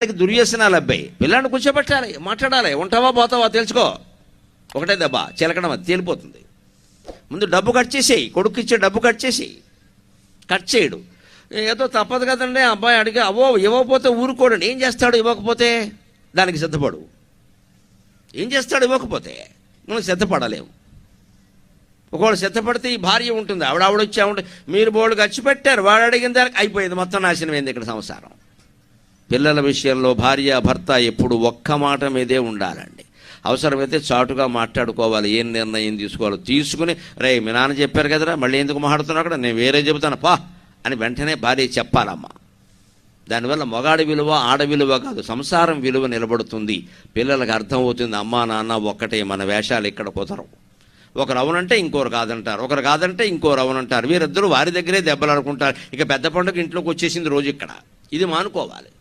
దుర్వ్యసనాలు అబ్బాయి. పిల్లాన్ని కూర్చోబెట్టాలి, మాట్లాడాలి. ఉంటావా పోతావా తెలుసుకో. ఒకటే దెబ్బ చిలకడం, అది తేలిపోతుంది. ముందు డబ్బు కట్ చేసేయి, కొడుకు ఇచ్చే డబ్బు కట్ చేసేయి. కట్ చేయడు. ఏదో తప్పదు కదండి, అబ్బాయి అడిగి అవో ఇవ్వకపోతే ఊరుకోడండి. ఏం చేస్తాడు ఇవ్వకపోతే? దానికి సిద్ధపడు. ఏం చేస్తాడు ఇవ్వకపోతే? మనం సిద్ధపడలేము. ఒకవేళ సిద్ధపడితే ఈ భార్య ఉంటుంది, ఆవిడ వచ్చి ఆవిడ మీరు బోర్డు ఖర్చు పెట్టారు, వాడు అడిగిన దానికి అయిపోయింది, మొత్తం నాశనం అయింది ఇక్కడ సంసారం. పిల్లల విషయంలో భార్య భర్త ఎప్పుడు ఒక్క మాట మీదే ఉండాలండి. అవసరమైతే చాటుగా మాట్లాడుకోవాలి. ఏం నిర్ణయం తీసుకోవాలో తీసుకుని, రే మీ నాన్న చెప్పారు కదరా, మళ్ళీ ఎందుకు మాట్లాడుతున్నావు అక్కడ, నేను వేరే చెబుతాను పా అని వెంటనే భార్య చెప్పాలమ్మా. దానివల్ల మగాడి విలువ ఆడ విలువ కాదు, సంసారం విలువ నిలబడుతుంది. పిల్లలకు అర్థమవుతుంది అమ్మా నాన్న ఒక్కటే, మన వేషాలు ఇక్కడ కుదరవు. ఒకరు అవునంటే ఇంకోరు కాదంటారు, ఒకరు కాదంటే ఇంకోరు అవునంటారు. వీరిద్దరూ వారి దగ్గరే దెబ్బలాడుకుంటారు. ఇక పెద్ద పండుగ ఇంట్లోకి వచ్చేసింది రోజు ఇక్కడ. ఇది మానుకోవాలి.